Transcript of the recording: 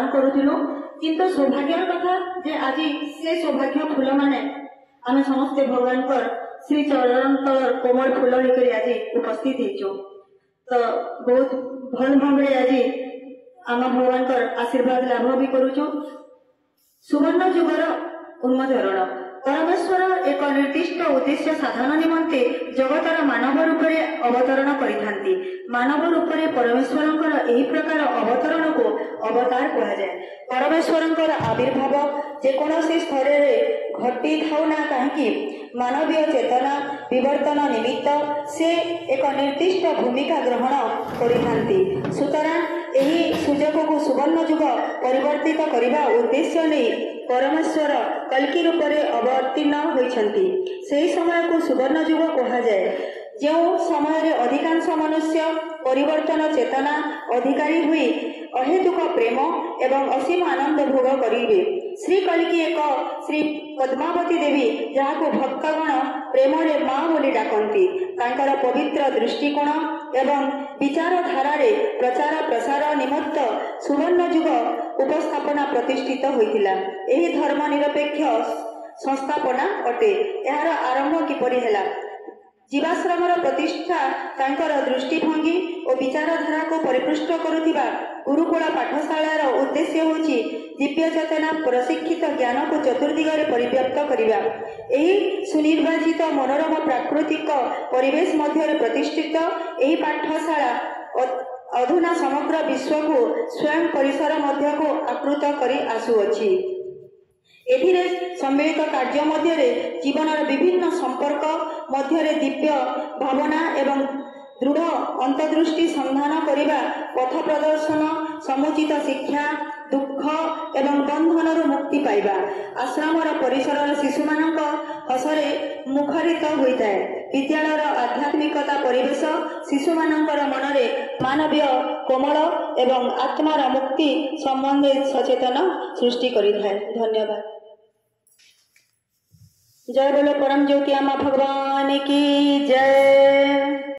प्रणाम करूथिलु किंतु सौभाग्यर कथा जे आज से सौभाग्य फूल माने आम समस्ते भगवान पर श्री चरण तल कोमल फूल होकर आज उपस्थित हेचु। तो बहुत भल भाव आज आम भगवान पर आशीर्वाद लाभ भी करुचु। सुवर्ण जुगर उन्मोचरण परमेश्वर एक निर्दिष्ट उद्देश्य साधन निमंते जगतर मानव रूप में अवतरण करिथांती। मानव रूप में परमेश्वरंकर एही प्रकार अवतरण को अवतार कहा जाए। परमेश्वरंकर आविर्भाव जेकोसी स्तर घटी थाउ ना कहीं मानवीय चेतना विवर्तन निमित्त से एक निर्दिष्ट भूमिका ग्रहण करिथांती। सुतरां एही सुजोग को सुवर्ण जुग परिवर्तित करने उद्देश्य नहीं परमेश्वर कल्कि रूप में अवतीर्ण होइछंती। सही समय को सुवर्ण जुग कहा जाए। जो समय अधिकांश मनुष्य परिवर्तन चेतना अधिकारी हुई अहेतुक प्रेम एवं असीम आनंद भोग करिवे। श्री कल्कि एक श्री पद्मावती देवी जहाँ को भक्तगण प्रेम रे माँ बोली डाकती। तांकर पवित्र दृष्टिकोण एवं विचारधारा प्रचार प्रसार निमित्त सुवर्ण जुग उपस्थापना प्रतिष्ठित होइतिला। एही धर्मनिरपेक्ष संस्थापना अटे। यार आरंभ किपरि हेला जीवाश्रमर प्रतिष्ठा तांकर दृष्टिभंगी और विचारधारा को परिपुष्ट करुथिबा गुरुकुल पाठशालार उद्देश्य होछि दिव्य चेतना प्रशिक्षित ज्ञान को चतुर्दिगरे परिव्याप्त करिबा। एही सुनिर्वाचित मनोरम प्राकृतिक परिवेश मध्य प्रतिष्ठित एही पाठशाला अधुना समग्र विश्व को स्वयं परिसर मध्य को आकृत करी आसुअछि। एथिरे सम्मिलित कार्य मध्य जीवनर विभिन्न संपर्क मध्य दिव्य भावना एवं दृढ़ अंतर्दृष्टि संधान करिबा पथ प्रदर्शन समुचित शिक्षा दुख एवं बंधन मुक्ति पाइबा आश्रमर परिसर शिशु मानक हसरे मुखरित होता है। विद्यालयर आध्यात्मिकता परिवेश शिशु मानकर मनरे मानवीय कोमल एवं आत्मार मुक्ति संबंधी सचेतन सृष्टि करिଥାଏ। धन्यवाद। जय बोलो परम ज्योति अम्मा भगवान की जय।